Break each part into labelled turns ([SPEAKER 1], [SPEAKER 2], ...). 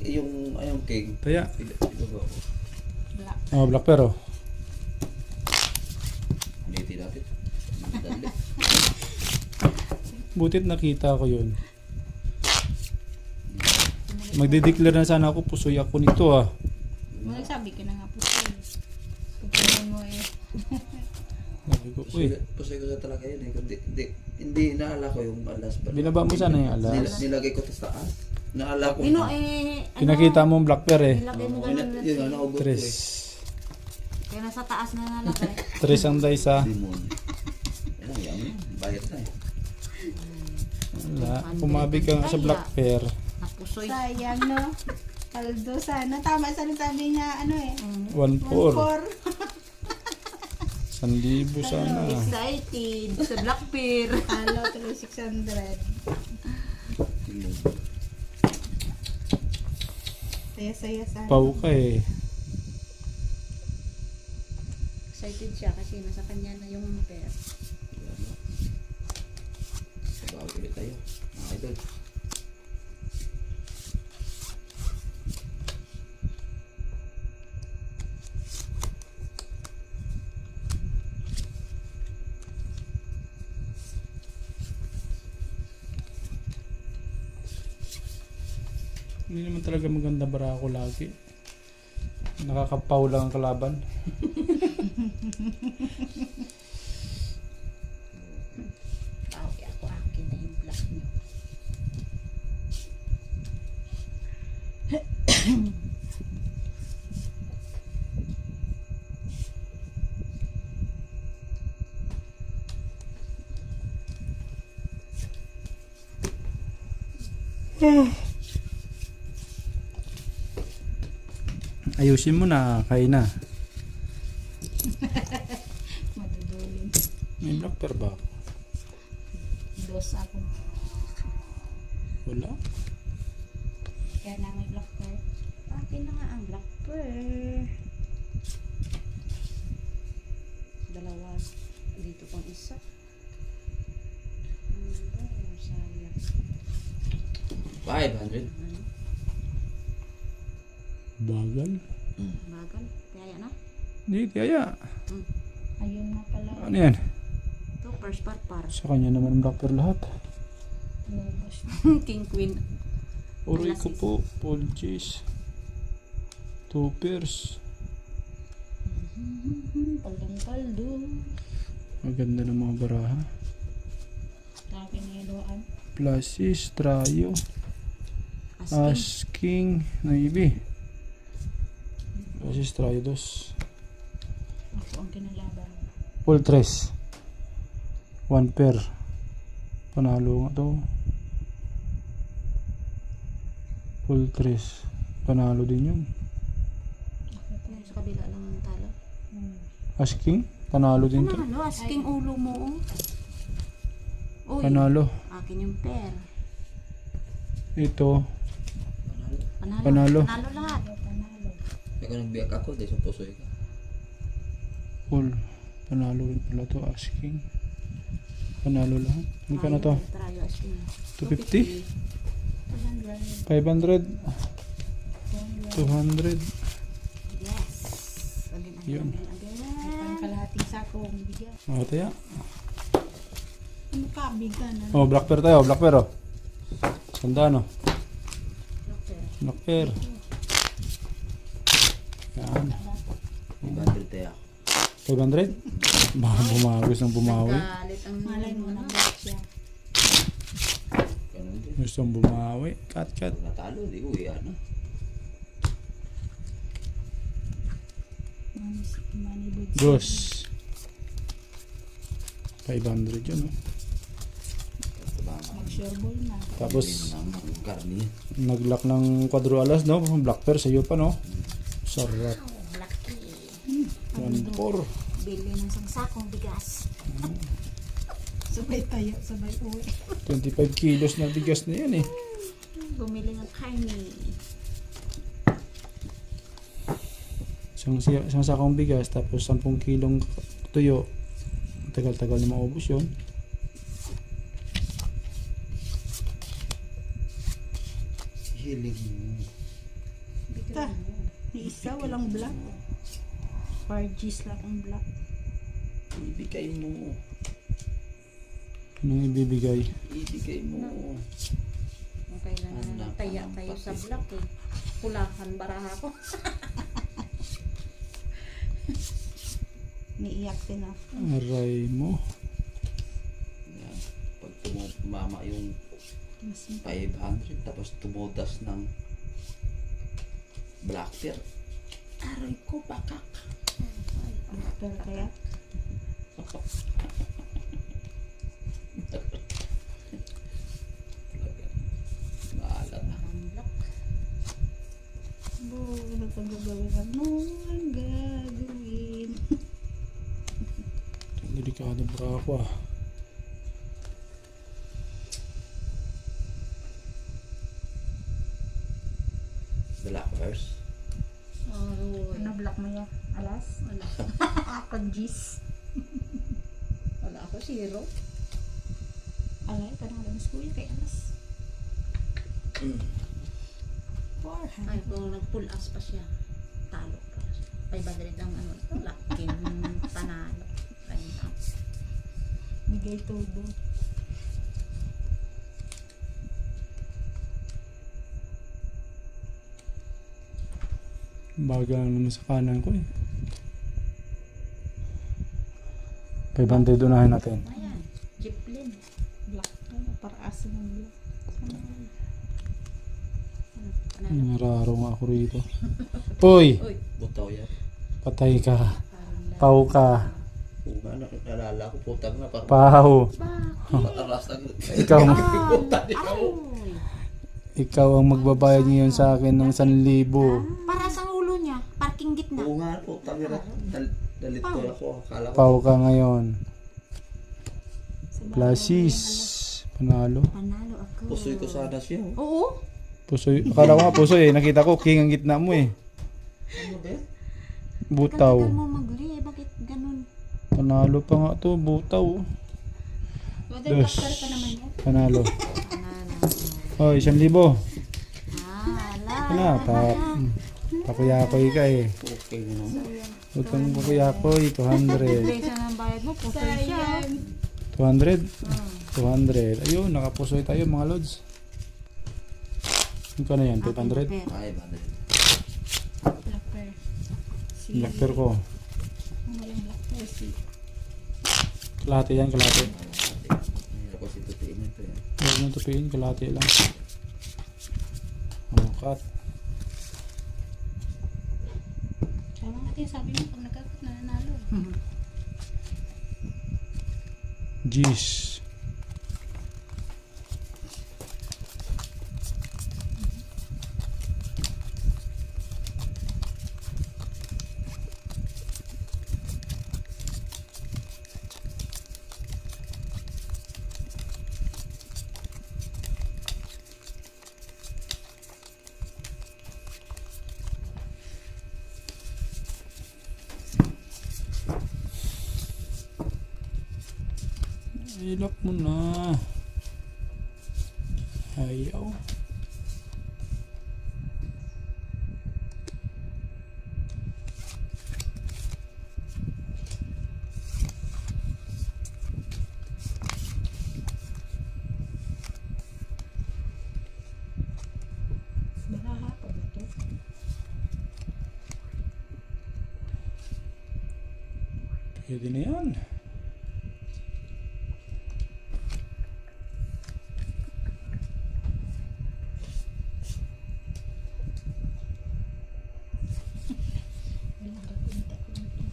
[SPEAKER 1] yung king.
[SPEAKER 2] Taya.
[SPEAKER 1] Ibaba ko.
[SPEAKER 3] Black.
[SPEAKER 2] Oh, black pero.
[SPEAKER 1] Hindi natin. Dali.
[SPEAKER 2] Butit nakita ko yun. Magde-declare na sana ako, pusoy ako nito ah.
[SPEAKER 3] Nagsabi ka na nga po sa'yo. Pagkain mo eh.
[SPEAKER 2] Sabi ko, uy,
[SPEAKER 1] Pusoy ko sa talaga yun eh. Hindi naala ko yung alas.
[SPEAKER 2] binaba mo sana yung alas.
[SPEAKER 1] Nilagay ko sa taas. Naala ko.
[SPEAKER 2] Pinakita mo ang black pear eh.
[SPEAKER 3] Nilagay mo ganun na
[SPEAKER 1] Yun nga, naugot ko eh.
[SPEAKER 2] 3.
[SPEAKER 3] Kaya nasa taas na nalagay.
[SPEAKER 2] 3 ang dice ah.
[SPEAKER 1] Limon. Ayan, yan. Bayad na eh.
[SPEAKER 2] Wala. Pumabi ka nga sa black pear.
[SPEAKER 3] Napusoy.
[SPEAKER 4] Sayang, no? Paldo sana. Tama sana sabi niya, ano eh.
[SPEAKER 2] 1-4.
[SPEAKER 4] 1-4.
[SPEAKER 2] 1,000 sana.
[SPEAKER 3] Excited sa black pear.
[SPEAKER 4] Halo, tuloy 600.
[SPEAKER 1] Limon.
[SPEAKER 4] Saya-saya sana.
[SPEAKER 2] Pau ka eh.
[SPEAKER 3] Excited siya kasi nasa kanya na yung pear.
[SPEAKER 1] Sabawag ulit tayo. Mga idol.
[SPEAKER 2] Hindi naman talaga maganda barako lagi. Nakakapaw lang ang kalaban.
[SPEAKER 3] Okay, ako akin na yung black niyo.
[SPEAKER 2] Ayusin mo na, kain na.
[SPEAKER 4] Madudulin.
[SPEAKER 2] May black pear ba?
[SPEAKER 4] Dos ako.
[SPEAKER 2] Wala.
[SPEAKER 4] Kaya na may black pear.
[SPEAKER 3] Akin na nga ang black pear. Dalawa. Dito pang isa. Sayang.
[SPEAKER 1] 500.
[SPEAKER 2] Bagal.
[SPEAKER 3] Bagal. Kaya na.
[SPEAKER 2] Hindi, kaya.
[SPEAKER 4] Ayun na pala.
[SPEAKER 2] Ano yan?
[SPEAKER 3] Ito, first par.
[SPEAKER 2] Sa kanya naman ang black pear lahat.
[SPEAKER 4] Lubos na.
[SPEAKER 3] King Queen.
[SPEAKER 2] Uray ko po, Paul Chase. 2 pairs.
[SPEAKER 4] Paldong-paldo.
[SPEAKER 2] Maganda ng mga baraha.
[SPEAKER 4] Akin na iluan.
[SPEAKER 2] Pluses, Trayo,
[SPEAKER 3] Asking.
[SPEAKER 2] King, Navy. Pluses, Trayo, 2.
[SPEAKER 4] Ako ang kinalaban.
[SPEAKER 2] Full 3. 1 pair. Panalo nga to. Full 3. Panalo din yun.
[SPEAKER 3] Sa kabila lang ang talo.
[SPEAKER 2] King, panalo din to.
[SPEAKER 3] Panalo, asking ulo mo. Uy,
[SPEAKER 2] Panalo.
[SPEAKER 3] akin yung pair.
[SPEAKER 2] Ito,
[SPEAKER 3] Panalo.
[SPEAKER 2] Panalo.
[SPEAKER 3] Panalo lahat.
[SPEAKER 4] Panalo.
[SPEAKER 1] Kaya nagbiyak ako, dahil sa pusoy ka.
[SPEAKER 2] full. Panalo rin pala to, King. Panalo lahat. Ano ka na to?
[SPEAKER 3] Trayo, asking.
[SPEAKER 2] 250?
[SPEAKER 4] 200.
[SPEAKER 2] 500? 200?
[SPEAKER 3] Yes. Again,
[SPEAKER 2] Yun.
[SPEAKER 4] Ang kalahating sakong bigyan.
[SPEAKER 2] O, taya.
[SPEAKER 4] Ano ka, bigan na.
[SPEAKER 2] Oh, black pear tayo, black pear oh. Sanda no? Black pear. Yan.
[SPEAKER 1] 500 tayo.
[SPEAKER 2] 500? Baka bumawi ng bumawi.
[SPEAKER 3] Galit ang
[SPEAKER 4] Malay mo na black siya.
[SPEAKER 1] Ganun din.
[SPEAKER 2] Gustong bumawi. Cut.
[SPEAKER 1] Pag natalo, di uwi ano.
[SPEAKER 4] Money boots.
[SPEAKER 2] Dos. 500 yun oh.
[SPEAKER 4] Mag-sure ball na.
[SPEAKER 2] Tapos
[SPEAKER 1] Ang karni.
[SPEAKER 2] naglock ng quadro alas no? Black pear sa'yo pa no? Sarap.
[SPEAKER 3] Lucky.
[SPEAKER 2] 1-4.
[SPEAKER 3] Bili ng isang sakong bigas.
[SPEAKER 4] Sabay tayo, sabay uwi.
[SPEAKER 2] 25 kilos na bigas na yan eh.
[SPEAKER 3] Bumili ng karne.
[SPEAKER 2] Isang sakong bigas tapos 10 kilong tuyo. Tagal-tagal na maubos yun.
[SPEAKER 1] Hiling mo.
[SPEAKER 4] Ta, ni isa walang black. 4Gs lang ang black.
[SPEAKER 1] Ibigay mo.
[SPEAKER 2] Anong ibibigay?
[SPEAKER 1] Ibigay mo.
[SPEAKER 3] Okay lang na taya tayo sa block eh. Pulakan baraha ko.
[SPEAKER 4] Niiyak din ako.
[SPEAKER 2] Aray mo.
[SPEAKER 1] Yan. Pag tumama yung
[SPEAKER 4] Mas
[SPEAKER 1] 500 tapos tumudas ng black pearl. Aray ko, bakak.
[SPEAKER 4] pero kaya
[SPEAKER 1] Maalat na.
[SPEAKER 3] Ang block.
[SPEAKER 4] ano pang gagawin? Ano ang gagawin?
[SPEAKER 2] Delikado bra ako ah.
[SPEAKER 1] Black verse.
[SPEAKER 3] Oh,
[SPEAKER 4] Ano black mo yan? Alas?
[SPEAKER 3] wala.
[SPEAKER 4] Ako Gs.
[SPEAKER 3] Wala ako, zero.
[SPEAKER 4] Alay, parang alam school kay alas. 400.
[SPEAKER 3] Ay, kung nag-pull as pa siya, talo pa. 500 ang ano, laking panalo. Ayun lang.
[SPEAKER 4] Bigay todo.
[SPEAKER 2] Baga naman sa kanan ko eh. 500 unahin natin.
[SPEAKER 3] Ayan, Jeeplin.
[SPEAKER 4] Black. Ano, para asin ng black.
[SPEAKER 3] Panalo.
[SPEAKER 2] Nararo nga ako rito. Uy!
[SPEAKER 3] Uy,
[SPEAKER 1] Butaw yan.
[SPEAKER 2] Patay ka.
[SPEAKER 3] parang
[SPEAKER 2] Pau ka.
[SPEAKER 1] Kung nga, nalala ko, putang na. Parang
[SPEAKER 2] Pau.
[SPEAKER 1] mataras na.
[SPEAKER 2] Ikaw,
[SPEAKER 3] Ay,
[SPEAKER 2] ikaw ang magbabayad ngayon sa akin ng 1,000.
[SPEAKER 3] para sa ulo niya, parking gitna.
[SPEAKER 1] Oo nga, putang na. Dalit ko ako. Akala ko.
[SPEAKER 2] Pau ka ngayon.
[SPEAKER 4] Sa bahay
[SPEAKER 2] Plasis. Panalo.
[SPEAKER 3] Panalo ako.
[SPEAKER 1] Pusoy ko sana siya.
[SPEAKER 3] Oo.
[SPEAKER 2] Pusoy. Akala ko nga pusoy eh. Nakita ko king ang gitna mo eh.
[SPEAKER 1] Ano ba yan?
[SPEAKER 2] Butaw.
[SPEAKER 3] Katagal mo magli, bakit ganun?
[SPEAKER 2] Panalo pa nga to. Butaw.
[SPEAKER 4] Wala,
[SPEAKER 2] Dos.
[SPEAKER 4] black pa naman yan.
[SPEAKER 2] Panalo.
[SPEAKER 3] Panalo.
[SPEAKER 2] Oh, 1,000.
[SPEAKER 3] Ala.
[SPEAKER 2] Pakuyakoy ka eh.
[SPEAKER 1] Okay naman.
[SPEAKER 2] Huwag kang pakuyakoy. 200.
[SPEAKER 3] Besa ng bayad mo, puso siya.
[SPEAKER 2] 200? 200. Ayun, nakapusoy tayo mga lods. Yung ka na yan, 500?
[SPEAKER 1] Ay, banda.
[SPEAKER 4] Black pearl. Si,
[SPEAKER 2] Blackper ko.
[SPEAKER 4] ang walang black pearl si.
[SPEAKER 2] Kalahati yan, kalahati.
[SPEAKER 1] Mahirap kasi tutiin ito yan.
[SPEAKER 2] Huwag mo tupiin, kalahati lang. Oh, cut.
[SPEAKER 4] Tama natin sabi mo pag nagkakot na nanalo.
[SPEAKER 2] Jeez. Ilak mo na. Ayaw.
[SPEAKER 4] Baraha pa ba ito?
[SPEAKER 2] Pwede na yan.
[SPEAKER 4] Walang kakunta-kunta.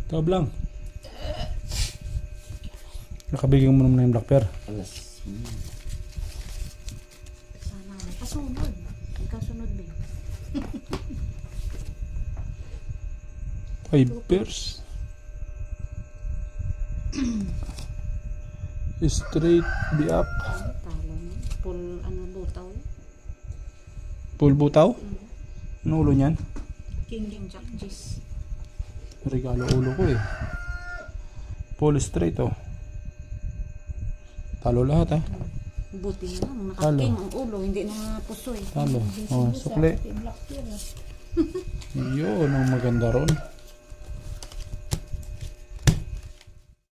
[SPEAKER 2] Tab lang. Nakabigyan mo naman yung black pair.
[SPEAKER 1] Alas.
[SPEAKER 3] Sana may kasunod. Ikaw sunod din.
[SPEAKER 2] 5 pairs. Straight, be up.
[SPEAKER 3] Talo na. Full ano butaw.
[SPEAKER 2] Full butaw? Ano ulo niyan?
[SPEAKER 3] King Jack G's.
[SPEAKER 2] Regalo ulo ko eh. Full straight oh. Talo lahat ah.
[SPEAKER 3] Buti na lang.
[SPEAKER 2] Talo.
[SPEAKER 3] Nakaking ang ulo. Hindi na puso eh.
[SPEAKER 2] Talo. Oh, sukli.
[SPEAKER 4] Black beer.
[SPEAKER 2] Yun ang maganda ron.